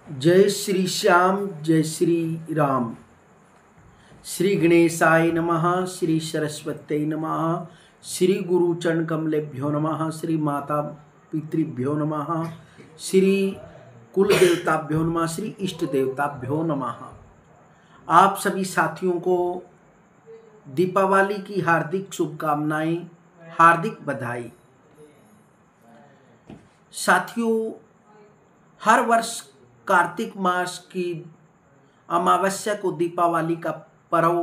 जय श्री श्याम जय श्री राम। श्री गणेशाय नमः, श्री सरस्वत्यै नमः, श्री गुरु चरण कमलेभ्यो नमः, श्री माता पितृभ्यो नमः, श्री कुल देवताभ्यो नमः, श्री इष्ट देवताभ्यो नमः। आप सभी साथियों को दीपावली की हार्दिक शुभकामनाएं, हार्दिक बधाई। साथियों, हर वर्ष कार्तिक मास की अमावस्या को दीपावली का पर्व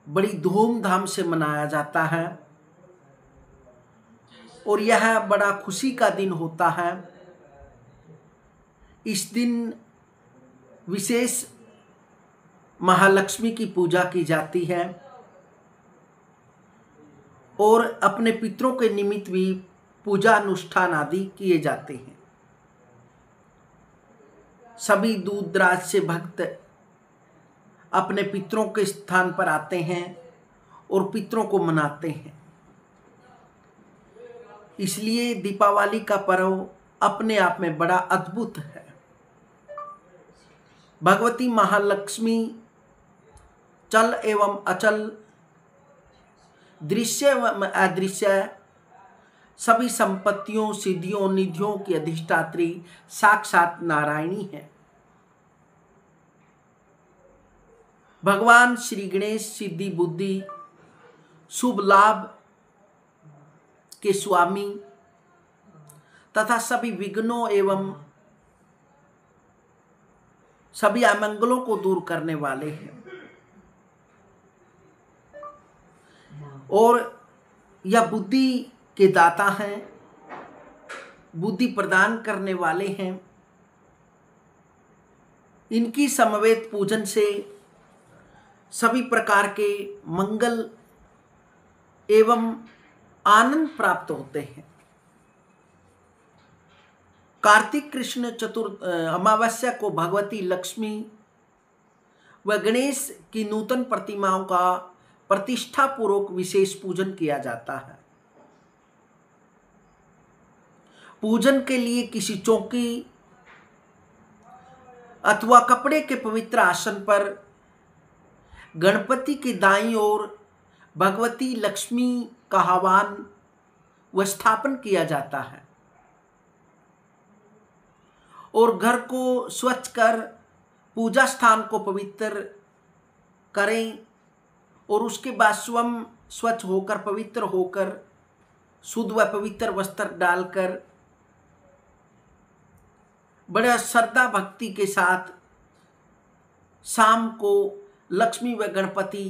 बड़ी धूमधाम से मनाया जाता है और यह बड़ा खुशी का दिन होता है। इस दिन विशेष महालक्ष्मी की पूजा की जाती है और अपने पितरों के निमित्त भी पूजा अनुष्ठान आदि किए जाते हैं। सभी दूर दराज से भक्त अपने पितरों के स्थान पर आते हैं और पितरों को मनाते हैं। इसलिए दीपावली का पर्व अपने आप में बड़ा अद्भुत है। भगवती महालक्ष्मी चल एवं अचल, दृश्य एवं अदृश्य सभी संपत्तियों, सिद्धियों, निधियों की अधिष्ठात्री साक्षात नारायणी है। भगवान श्री गणेश सिद्धि बुद्धि शुभ लाभ के स्वामी तथा सभी विघ्नों एवं सभी अमंगलों को दूर करने वाले हैं और यह बुद्धि के दाता हैं, बुद्धि प्रदान करने वाले हैं। इनकी समवेत पूजन से सभी प्रकार के मंगल एवं आनंद प्राप्त होते हैं। कार्तिक कृष्ण अमावस्या को भगवती लक्ष्मी व गणेश की नूतन प्रतिमाओं का प्रतिष्ठा पूर्वक विशेष पूजन किया जाता है। पूजन के लिए किसी चौकी अथवा कपड़े के पवित्र आसन पर गणपति के दाईं ओर भगवती लक्ष्मी का आवाहन व स्थापन किया जाता है और घर को स्वच्छ कर पूजा स्थान को पवित्र करें और उसके बाद स्वयं स्वच्छ होकर पवित्र होकर शुद्ध व पवित्र वस्त्र डालकर बड़े श्रद्धा भक्ति के साथ शाम को लक्ष्मी व गणपति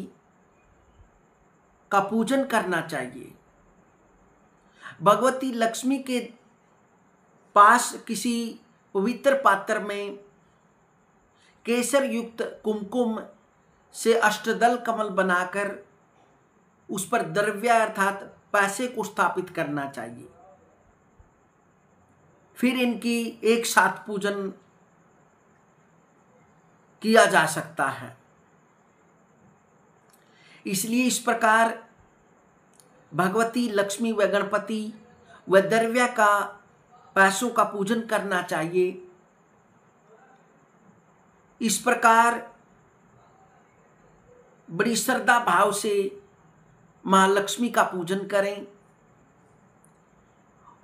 का पूजन करना चाहिए। भगवती लक्ष्मी के पास किसी पवित्र पात्र में केसर युक्त कुमकुम से अष्टदल कमल बनाकर उस पर द्रव्य अर्थात पैसे को स्थापित करना चाहिए। फिर इनकी एक साथ पूजन किया जा सकता है। इसलिए इस प्रकार भगवती लक्ष्मी व गणपति व द्रव्य का पैसों का पूजन करना चाहिए। इस प्रकार बड़ी श्रद्धा भाव से मां लक्ष्मी का पूजन करें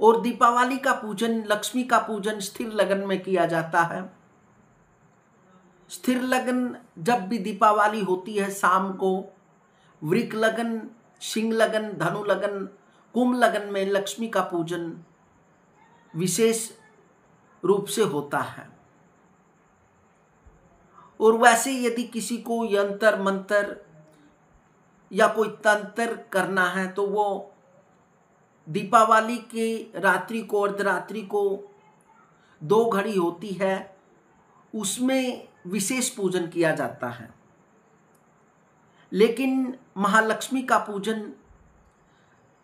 और दीपावली का पूजन, लक्ष्मी का पूजन स्थिर लगन में किया जाता है। स्थिर लगन जब भी दीपावली होती है, शाम को वृक लगन, सिंह लगन, धनु लगन, कुंभ लगन में लक्ष्मी का पूजन विशेष रूप से होता है। और वैसे यदि किसी को यंत्र मंत्र या कोई तंत्र करना है तो वो दीपावली के रात्रि को, अर्धरात्रि को 2 घड़ी होती है, उसमें विशेष पूजन किया जाता है। लेकिन महालक्ष्मी का पूजन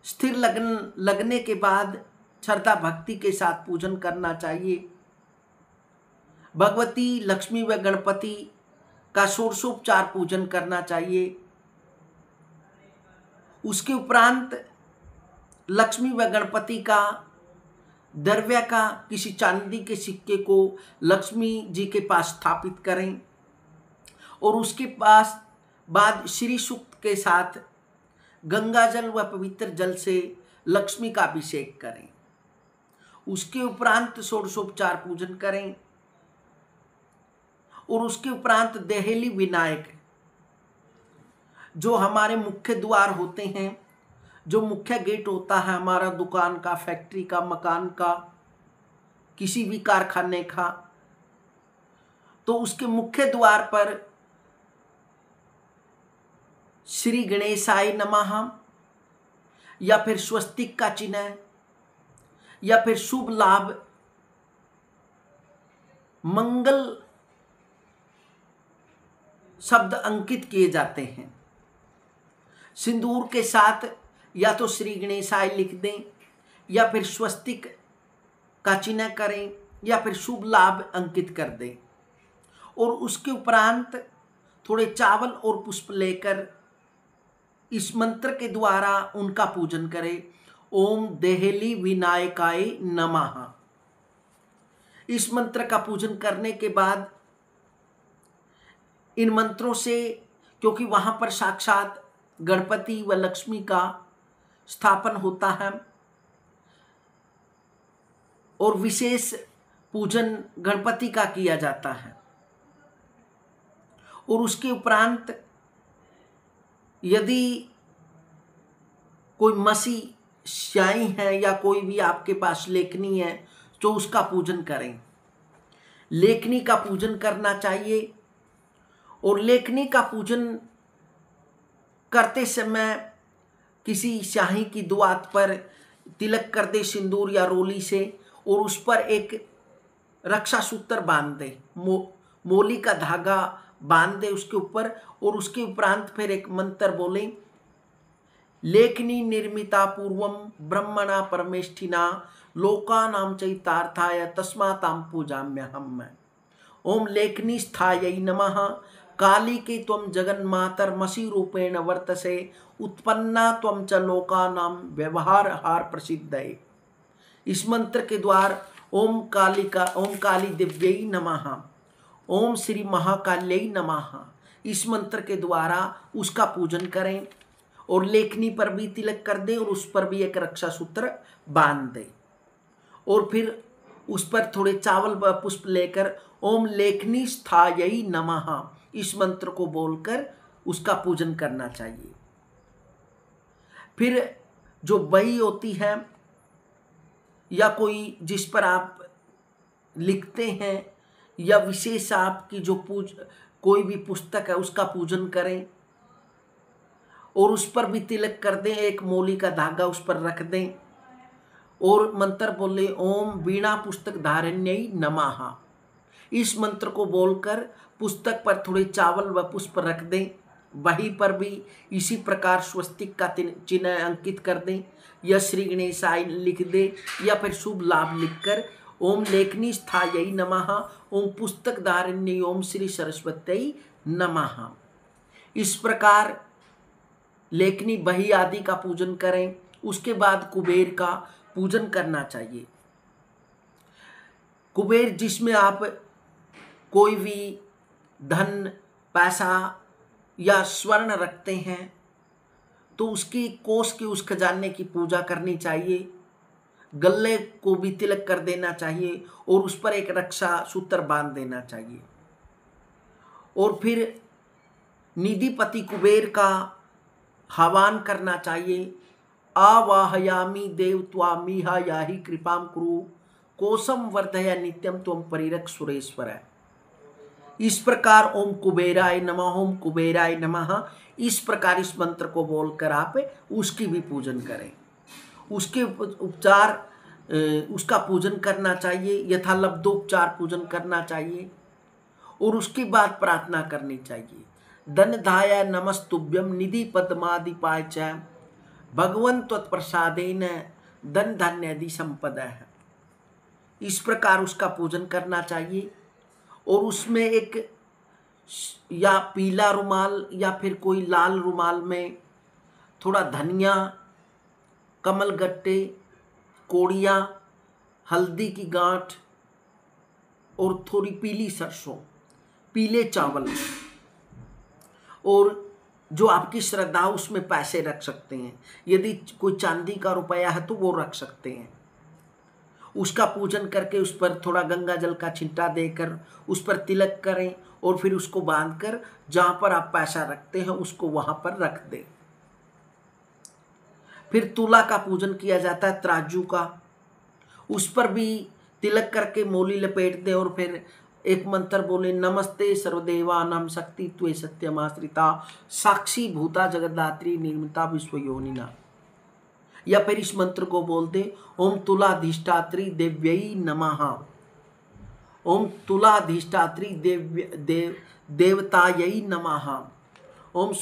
स्थिर लगने के बाद श्रद्धा भक्ति के साथ पूजन करना चाहिए। भगवती लक्ष्मी व गणपति का षोडशोपचार पूजन करना चाहिए। उसके उपरांत लक्ष्मी व गणपति का द्रव्य का किसी चांदी के सिक्के को लक्ष्मी जी के पास स्थापित करें और उसके पास बाद श्री सूक्त के साथ गंगा जल व पवित्र जल से लक्ष्मी का अभिषेक करें। उसके उपरांत षोडशोपचार पूजन करें और उसके उपरांत देहली विनायक, जो हमारे मुख्य द्वार होते हैं, जो मुख्य गेट होता है हमारा दुकान का, फैक्ट्री का, मकान का, किसी भी कारखाने का, तो उसके मुख्य द्वार पर श्री गणेशाय नमः या फिर स्वस्तिक का चिन्ह या फिर शुभ लाभ मंगल शब्द अंकित किए जाते हैं। सिंदूर के साथ या तो श्री गणेशाय लिख दें या फिर स्वस्तिक का चिन्ह करें या फिर शुभ लाभ अंकित कर दें और उसके उपरांत थोड़े चावल और पुष्प लेकर इस मंत्र के द्वारा उनका पूजन करें। ओम देहली विनायकाय नमः। इस मंत्र का पूजन करने के बाद इन मंत्रों से, क्योंकि वहां पर साक्षात गणपति व लक्ष्मी का स्थापन होता है और विशेष पूजन गणपति का किया जाता है, और उसके उपरांत यदि कोई मसी स्याही है या कोई भी आपके पास लेखनी है तो उसका पूजन करें। लेखनी का पूजन करना चाहिए और लेखनी का पूजन करते समय किसी स्याही की दुआत पर तिलक कर दे सिंदूर या रोली से और उस पर एक रक्षा सूत्र बांध दे, मोली का धागा बांध दे उसके ऊपर, और उसके उपरांत फिर एक मंत्र बोले, लेखनी निर्मिता पूर्वम ब्रह्मणा परमेष्ठिना लोकानां चैतार्थाय तस्मातां पूजाम्यहम्। ओम लेखनी स्थायै नमः। काली के त्वं जगन्मातर्मसि रूपेण वर्तसे उत्पन्ना त्वं च लोकानां व्यवहारहार प्रसिद्धये। इस मंत्र के द्वारा ओम काली दिव्यै नमः, ओम श्री महाकाल्यै नमः, इस मंत्र के द्वारा उसका पूजन करें और लेखनी पर भी तिलक कर दें और उस पर भी एक रक्षा सूत्र बांध दें और फिर उस पर थोड़े चावल व पुष्प लेकर ओम लेखनी स्थायै नमः इस मंत्र को बोलकर उसका पूजन करना चाहिए। फिर जो बही होती है या कोई जिस पर आप लिखते हैं या विशेष आपकी जो कोई भी पुस्तक है उसका पूजन करें और उस पर भी तिलक कर दें, एक मोली का धागा उस पर रख दें और मंत्र बोले ओम वीणा पुस्तक धारण्यै नमः। इस मंत्र को बोलकर पुस्तक पर थोड़े चावल व पुष्प रख दें, वहीं पर भी इसी प्रकार स्वस्तिक का चिन्ह अंकित कर दें या श्री गणेशाय लिख दें या फिर शुभ लाभ लिखकर ओम लेखनी स्थायै नमः, ओम पुस्तक धारण्यै, ओम श्री सरस्वत्यै नमः। इस प्रकार लेखनी बही आदि का पूजन करें। उसके बाद कुबेर का पूजन करना चाहिए। कुबेर जिसमें आप कोई भी धन, पैसा या स्वर्ण रखते हैं तो उसकी कोष की उस खजाने की पूजा करनी चाहिए। गले को भी तिलक कर देना चाहिए और उस पर एक रक्षा सूत्र बांध देना चाहिए और फिर निधिपति कुबेर का आह्वान करना चाहिए। आवाहयामि देव त्वामिह याहि कृपां कुरु कोशम वर्धय नित्यम त्वं परिरक्ष सुरेश्वर। इस प्रकार ओम कुबेराय नमः, ओम कुबेराय नमः, इस प्रकार इस मंत्र को बोलकर आप उसकी भी पूजन करें। उसके उसका पूजन करना चाहिए, यथालब्धोपचार पूजन करना चाहिए और उसके बाद प्रार्थना करनी चाहिए। धनधाय नमस्तुभ्यम निधि पद्मादिपाय च भगवन् त्वत्प्रसादेन धन धान्यादि संपदा है। इस प्रकार उसका पूजन करना चाहिए और उसमें एक या पीला रुमाल या फिर कोई लाल रुमाल में थोड़ा धनिया, कमल गट्टे, कोड़ियाँ, हल्दी की गांठ और थोड़ी पीली सरसों, पीले चावल, और जो आपकी श्रद्धा उसमें पैसे रख सकते हैं। यदि कोई चांदी का रुपया है तो वो रख सकते हैं। उसका पूजन करके उस पर थोड़ा गंगा जल का छिंटा देकर उस पर तिलक करें और फिर उसको बांधकर जहाँ पर आप पैसा रखते हैं उसको वहाँ पर रख दें। फिर तुला का पूजन किया जाता है, तराजू का, उस पर भी तिलक करके मोली लपेट दें और फिर एक मंत्र बोले, नमस्ते सर्वदेवानां शक्ति त्वे सत्यमाश्रिता साक्षी भूता जगद्धात्री निर्मिता विश्वयोनिना। या फिर इस मंत्र को बोल दे, ओम तुलाधिष्ठात्री देव्यै नमः, ओम तुलाधिष्ठात्री देवतायै नमः, ओम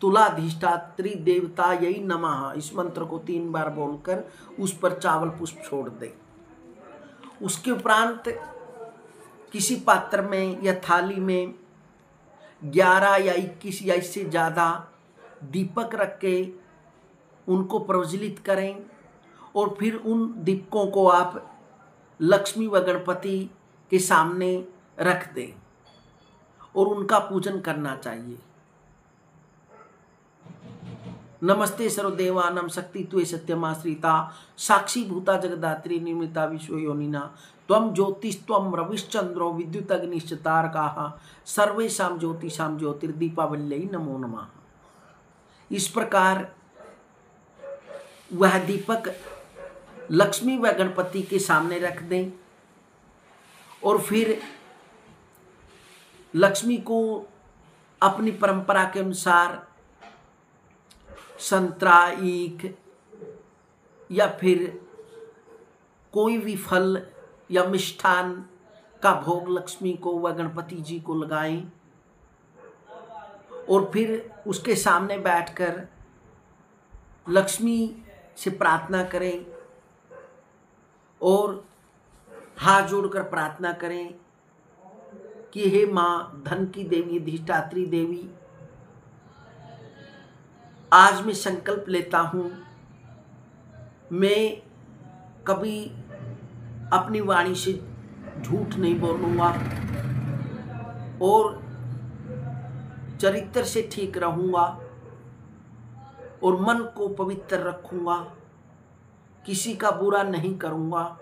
तुलाधिष्ठात्री देवतायै नमः। इस मंत्र को 3 बार बोलकर उस पर चावल पुष्प छोड़ दे। उसके उपरांत किसी पात्र में या थाली में 11 या 21 या इससे ज़्यादा दीपक रख के उनको प्रज्वलित करें और फिर उन दीपकों को आप लक्ष्मी व गणपति के सामने रख दें और उनका पूजन करना चाहिए। नमस्ते सर्वदेवानां शक्ति त्वे सत्यमाश्रिता साक्षी भूता जगद्धात्री निर्मिता विश्वयोनिना त्वं ज्योतिस्त्वं रविश्चंद्रो विद्युत अग्निश्च तारकाः सर्वेषां ज्योतिषां ज्योतिर्दीपावल्यै नमो नमः। इस प्रकार वह दीपक लक्ष्मी व गणपति के सामने रख दें और फिर लक्ष्मी को अपनी परंपरा के अनुसार संतरा, ईख या फिर कोई भी फल या मिष्ठान का भोग लक्ष्मी को व गणपति जी को लगाएं और फिर उसके सामने बैठकर लक्ष्मी से प्रार्थना करें और हाथ जोड़कर प्रार्थना करें कि हे माँ धन की देवी, अधिष्ठात्री देवी, आज मैं संकल्प लेता हूँ, मैं कभी अपनी वाणी से झूठ नहीं बोलूँगा और चरित्र से ठीक रहूँगा और मन को पवित्र रखूँगा, किसी का बुरा नहीं करूँगा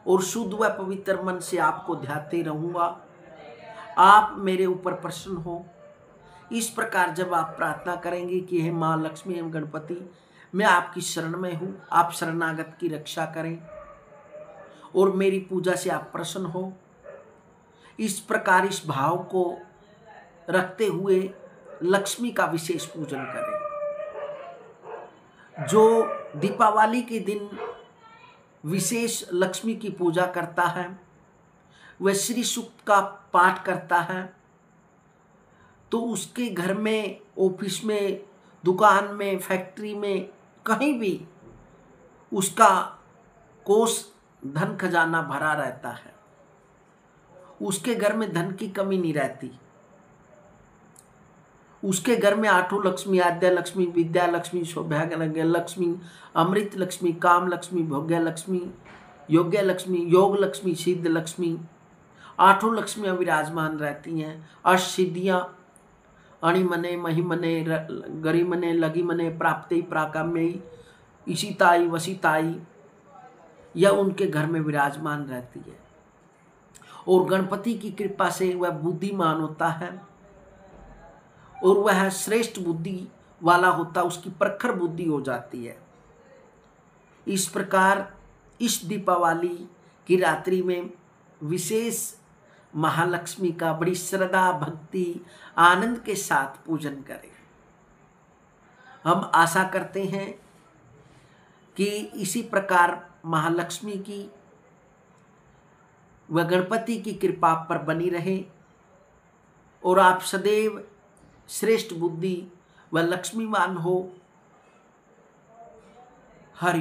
और शुद्ध व पवित्र मन से आपको ध्याते रहूँगा, आप मेरे ऊपर प्रसन्न हो। इस प्रकार जब आप प्रार्थना करेंगे कि हे माँ लक्ष्मी एवं गणपति, मैं आपकी शरण में हूँ, आप शरणागत की रक्षा करें और मेरी पूजा से आप प्रसन्न हो, इस प्रकार इस भाव को रखते हुए लक्ष्मी का विशेष पूजन करें। जो दीपावली के दिन विशेष लक्ष्मी की पूजा करता है वह श्री सूक्त का पाठ करता है, तो उसके घर में, ऑफिस में, दुकान में, फैक्ट्री में, कहीं भी उसका कोष धन खजाना भरा रहता है, उसके घर में धन की कमी नहीं रहती। उसके घर में 8 लक्ष्मी, आद्या लक्ष्मी, विद्या लक्ष्मी, सौभाग्य लक्ष्मी, अमृत लक्ष्मी, काम लक्ष्मी, भोग्य लक्ष्मी, योग्य लक्ष्मी, योग लक्ष्मी, सिद्ध लक्ष्मी, 8 लक्ष्मियाँ विराजमान रहती हैं। अष्टसिद्धियाँ अणिमने, महिमने, गरिमने, लगिमने, प्राप्ति, प्राकाम्यई, इशिताई, वसिताई, यह उनके घर में विराजमान रहती है। और गणपति की कृपा से वह बुद्धिमान होता है और वह श्रेष्ठ बुद्धि वाला होता, उसकी प्रखर बुद्धि हो जाती है। इस प्रकार इस दीपावली की रात्रि में विशेष महालक्ष्मी का बड़ी श्रद्धा, भक्ति, आनंद के साथ पूजन करें। हम आशा करते हैं कि इसी प्रकार महालक्ष्मी की व गणपति की कृपा पर बनी रहे और आप सदैव श्रेष्ठ बुद्धि व लक्ष्मीवान हो। हरि